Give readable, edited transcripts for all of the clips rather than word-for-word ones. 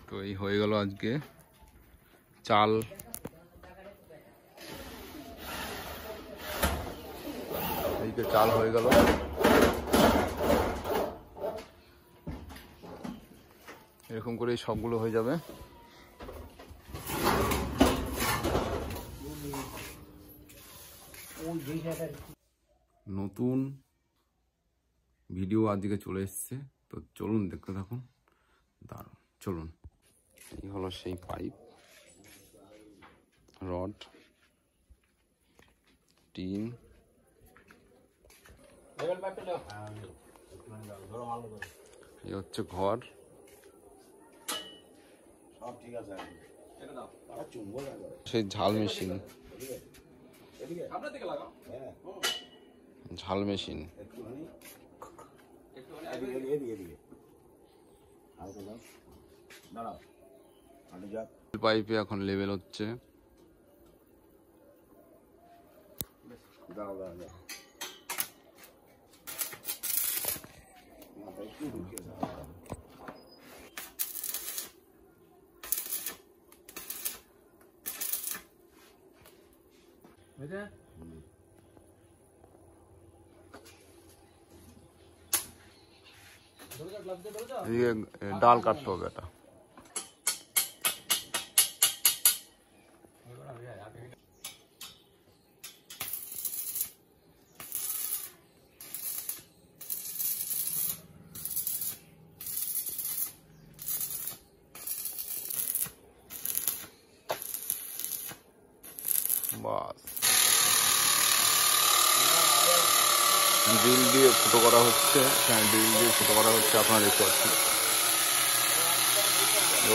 তো এই হয়ে গেল আজকে চাল। এইদিকে চাল হয়ে গেল। এরকম করে সবগুলো হয়ে যাবে। নতুন ভিডিও আজকে চলে এসছে, তো চলুন দেখতে থাকুন। দারুণ, চলুন। এই হলো সেই পাইপ, রড, টিন। এই হচ্ছে ঘর। সেই ঝাল মেশিন, ঝাল মেশিন। পাইপে এখন লেভেল হচ্ছে। এদিকে ডাল কাটতে হবে এটা। বাস ড্রিল দিয়ে ফুটো করা হচ্ছে। হ্যাঁ, ড্রিল দিয়ে ফুটো করা হচ্ছে, আপনারা দেখতে পাচ্ছেন।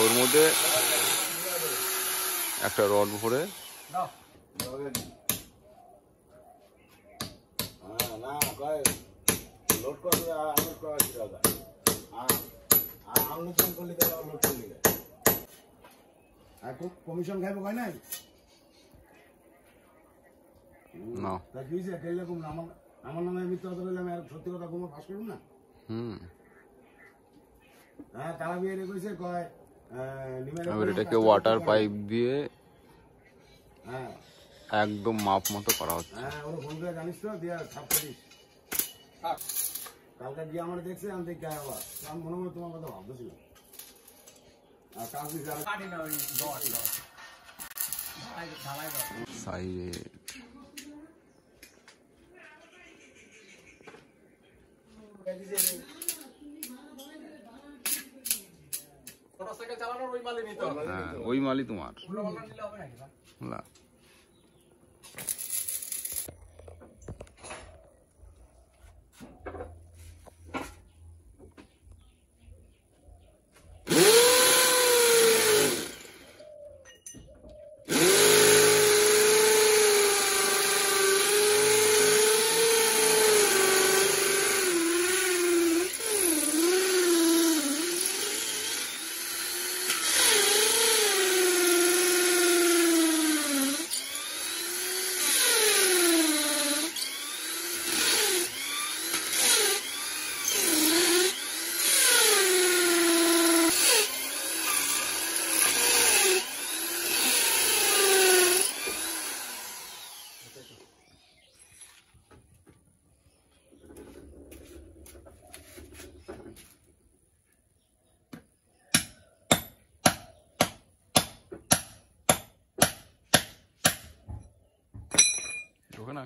ওর মধ্যে একটা রড ভরে কমিশন খাইব হয় নাই না। আমার নামে মিথ্যা কথা বললে আমি সত্যি কথা কোনো ফাঁস করুন না। হ্যাঁ, তারা বিয়ে রেখেছে কয় এটাকে ওয়াটার পাইপ দিয়ে একদম মাপ মতো করা হচ্ছে। হ্যাঁ, ওরা ফোন করে জানিস তো দিয়ে ছাপ করিস। কালকে গিয়ে আমার দেখছে, আমি দেখি আবার আমি মনে মনে তোমার কথা ভাবতেছিল। আর কাজ সাইড ওই মালই তোমার না। ঢোকে না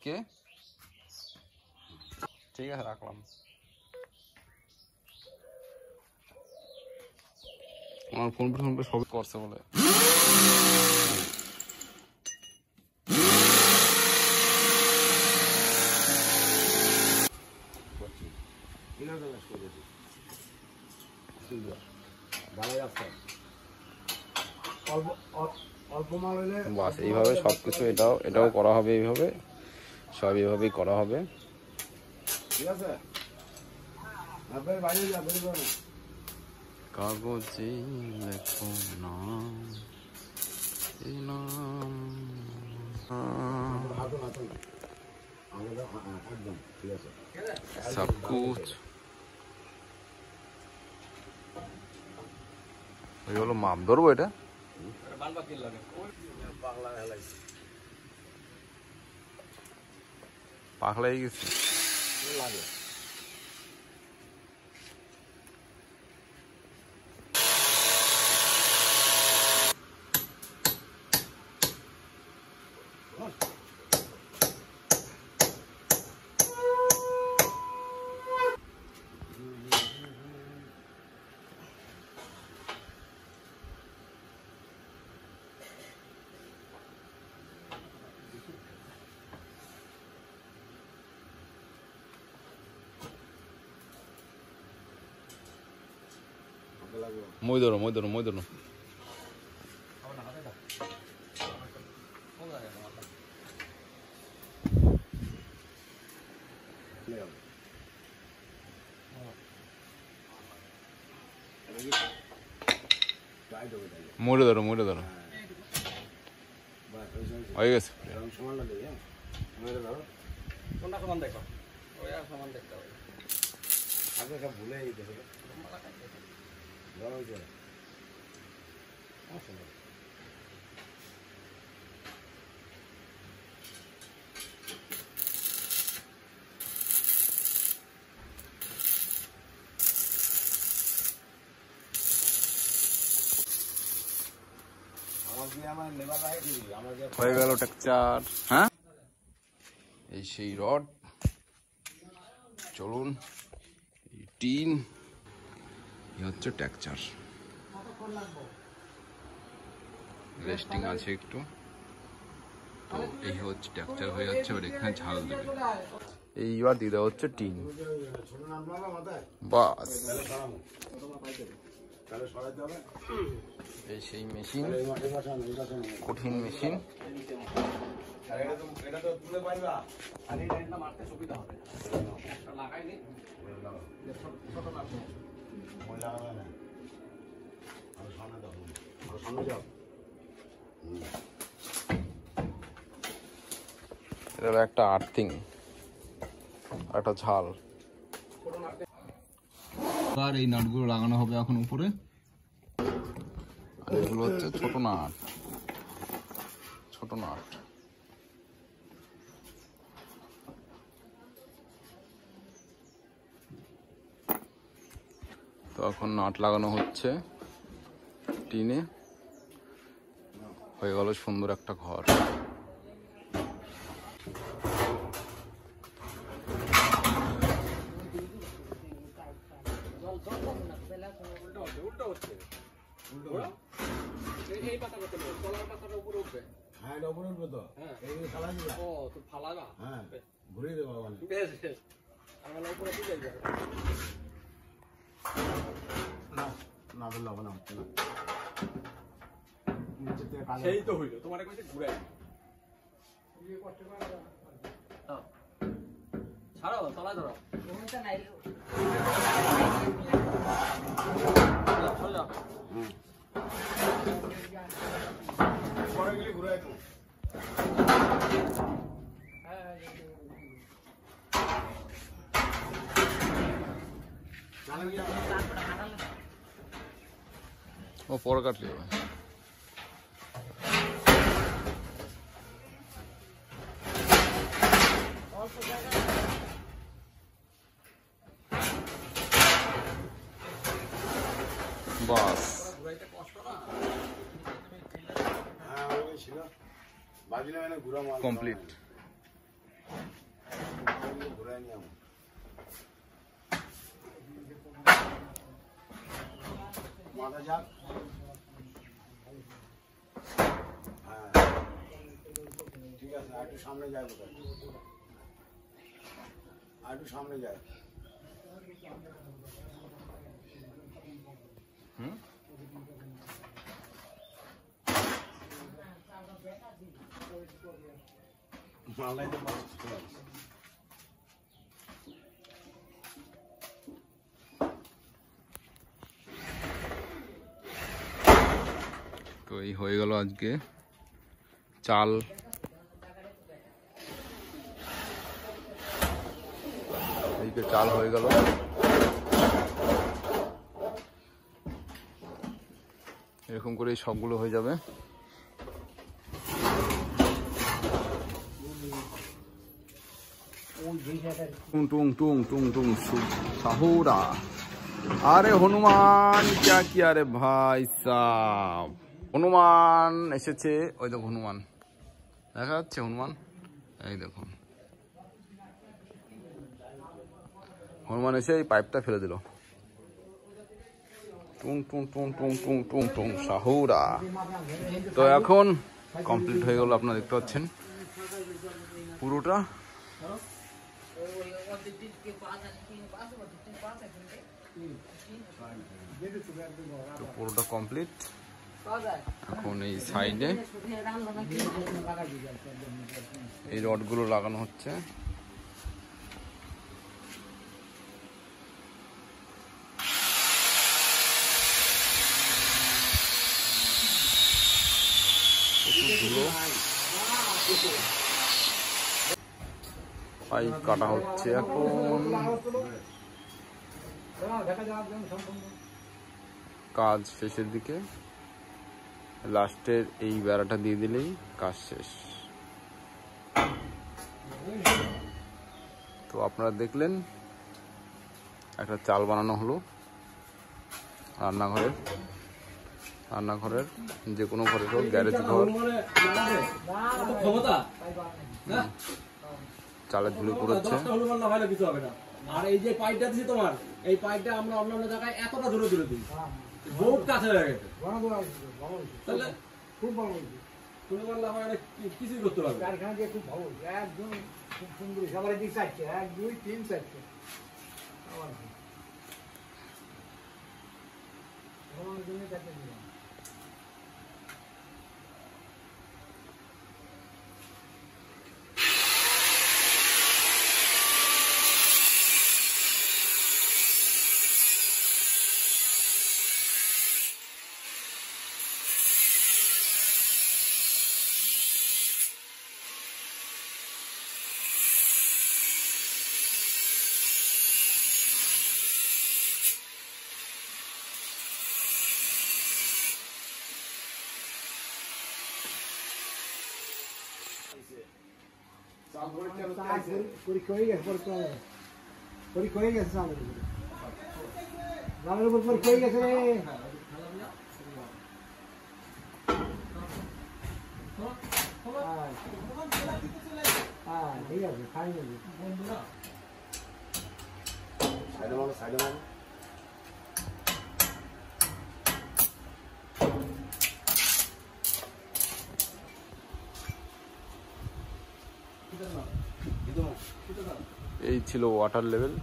কে? ঠিক আছে, রাখলাম। আমার ফোন পে সবই করছে বলে অল্প মাল হলে বাস এইভাবে সবকিছু এটাও করা হবে, এইভাবে সব এইভাবেই করা হবে। ঠিক আছে, আপনার বাইরে যা বেরিয়ে যাবে। কাগজে লেখো নাম, এই নাম। একদম ঠিক আছে, সব কুছ এই হলো মাপ ধরবো। এটা পাখলা হয়ে গেছে। লাগে মই ধরো, মই ধরো, মই ধরো। মোড়ে ধরো, মোড়ে ধরো, হয়ে গেছে। সমানটা দেবে, হ্যাঁ ধরো কোনটা সমান দেখো, ওই আর সমান দেখতে হবে। আগে সব ভুলে যেতে হবে। ধরো যে হয়ে গেল টেকচার। হ্যাঁ, এই সেই রড। চলুন, এই টিন, এই হচ্ছে টেকচার। রেস্টিং আছে একটু, তো এই হচ্ছে টেকচার হয়ে যাচ্ছে। এবার এখানে ঝাল দেবে। এইবার দিয়ে দেওয়া হচ্ছে টিন। বাস, এই সেই মেশিন, কঠিন মেশিন। এটা হলো একটা আর্থিং, একটা ঝাল। আর এই নাটগুলো লাগানো হবে এখন উপরে। আর এগুলো হচ্ছে ছোট নাট, ছোট নাট। তো এখন নাট লাগানো হচ্ছে টিনে। হয়ে গেল সুন্দর একটা ঘর। এই পাতা করতে হবে, তলার পাতাটা উপরে উঠবে। হ্যাঁ এটা উপরে উঠবে তো, এই ফালা দিবা। ও তো ফালাবা, হ্যাঁ ঘুরিয়ে দেবো মানে। বেশ বেশ, আমার উপরে দিয়ে যাবে। না না বললে হবে না, নিচে থেকে কালো সেই তো হইলো, তোমার কইছে ঘুরাই ছাড়ো, তলায় ধরো। পরে গেলে ঘুরে একটু ও পরে কাটলি হবে। বাস, হ্যাঁ ওই ছিল বাজিলে মানে ঘুরা মাল কমপ্লিট। ঘুরে নিয়ে আমার মাথা যাক। হ্যাঁ ঠিক আছে, আর একটু সামনে যায় বোধহয়, আর একটু সামনে যায়। মালাই তো তো এই হয়ে গেল আজকে চাল। এইদিকে চাল হয়ে গেল। এরকম করে সবগুলো হয়ে যাবে। টুং টুং টুং টুং টুং সাহুরা। আরে হনুমান क्या किया रे भाई साहब। হনুমান এসেছে। ওই দেখো হনুমান দেখা যাচ্ছে। হনুমান এই দেখুন, হনুমান এসে এই পাইপটা ফেলে দিল। টুং টুং টুং টুং টুং টুং টুং সাহুরা। তো এখন কমপ্লিট হয়ে গেল, আপনারা দেখতে পাচ্ছেন পুরোটা। তো পুরোটা কমপ্লিট। এখন এই সাইডে এই রডগুলো লাগানো হচ্ছে। পাইপ কাটা হচ্ছে এখন। কাজ শেষের দিকে, লাস্টের এই বেড়াটা দিয়ে দিলেই কাজ শেষ। তো আপনারা দেখলেন একটা চাল বানানো হলো রান্নাঘরের যে কোনো ঘরের হোক, গ্যারেজ ঘর, চালের ঝুলি পুরোচ্ছে। আর এই যে পাইপটা দিছি তোমার, এই পাইপটা আমরা অন্যান্য জায়গায় এতটা দূরে দূরে দিই, বহুত কাছে হয়ে গেছে। তাহলে খুব ভালো হয়েছে। তুমি বললে আমার কিছুই করতে পারবে। কারখানা দিয়ে খুব ভালো হয়েছে, একদম খুব সুন্দর। সবাই দিক চাইছে 1 2 3 চাইছে। আমার জন্য দেখতে দিলাম। পরীক্ষা হয়ে গেছে, পরীক্ষা হয়ে গেছে, জামের উপর পরীক্ষা হয়ে গেছে রে। ঠিক আছে, খাই নেবি সাইডে মানো। এই ছিল ওয়াটার লেভেল,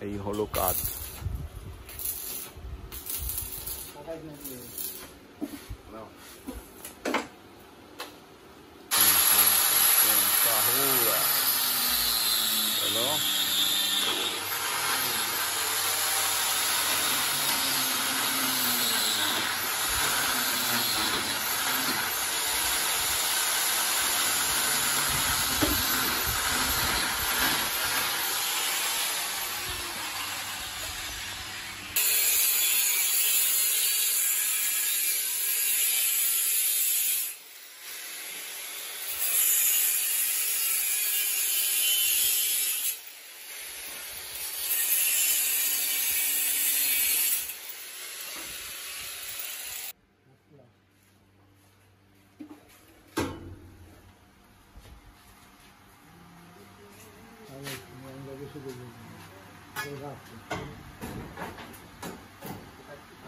এই হলো কাজ। হ্যালো,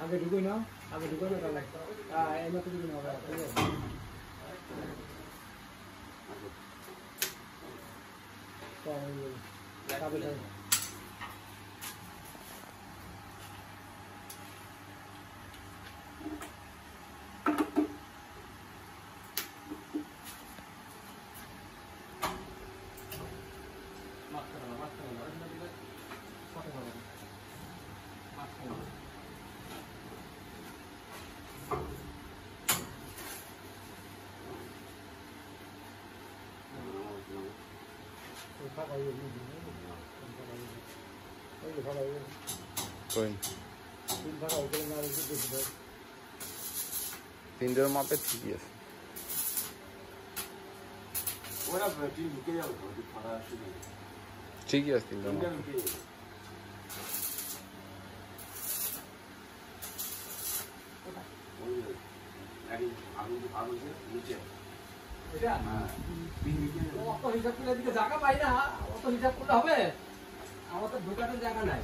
আগে ঢুকুই না, আগে ঢুকুই না, তাহলে এই মতো ঢুকুই না। কই 3 মাপে ঠিকই আছে। ওরা ব্যাটারি ঢুকে যাবে তো যদি ফাড়া আসে ঠিকই আছে 3 মাপে। ঢুকে যাবে ওই আগুন নিচে এটা অত হিসাব করলে এদিকে জায়গা পাই না, অত হিসাব করলে হবে? আমার তো ঢোকানোর জায়গা নাই।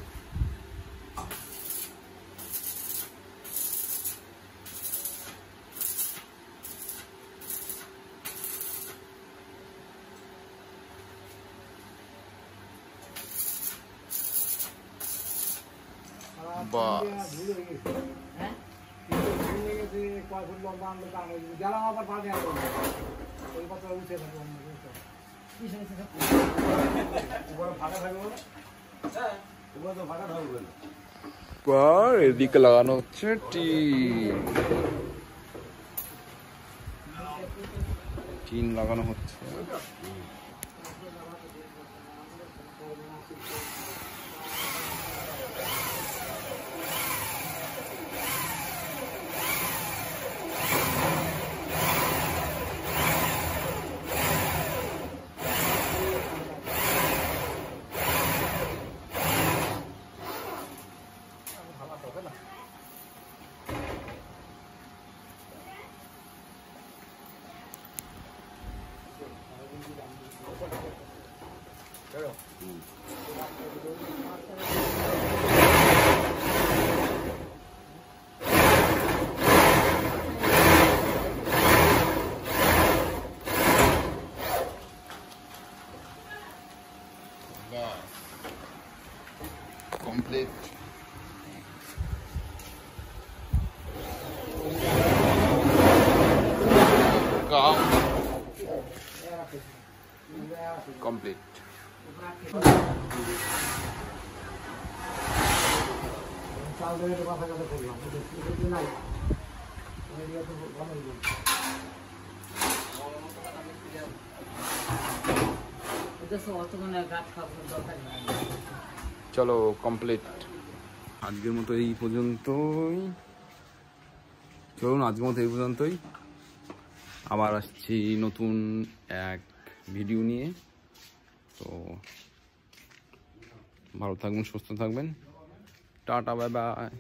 বাস এদিকে লাগানো হচ্ছে টিন লাগানো হচ্ছে। Complete. Complete. চলো কমপ্লিট। আজকের মতো এই পর্যন্তই, চলুন আজকের মতো এই পর্যন্তই। আবার আসছি নতুন এক ভিডিও নিয়ে। তো ভালো থাকবেন, সুস্থ থাকবেন, টাটা, বাই বাই।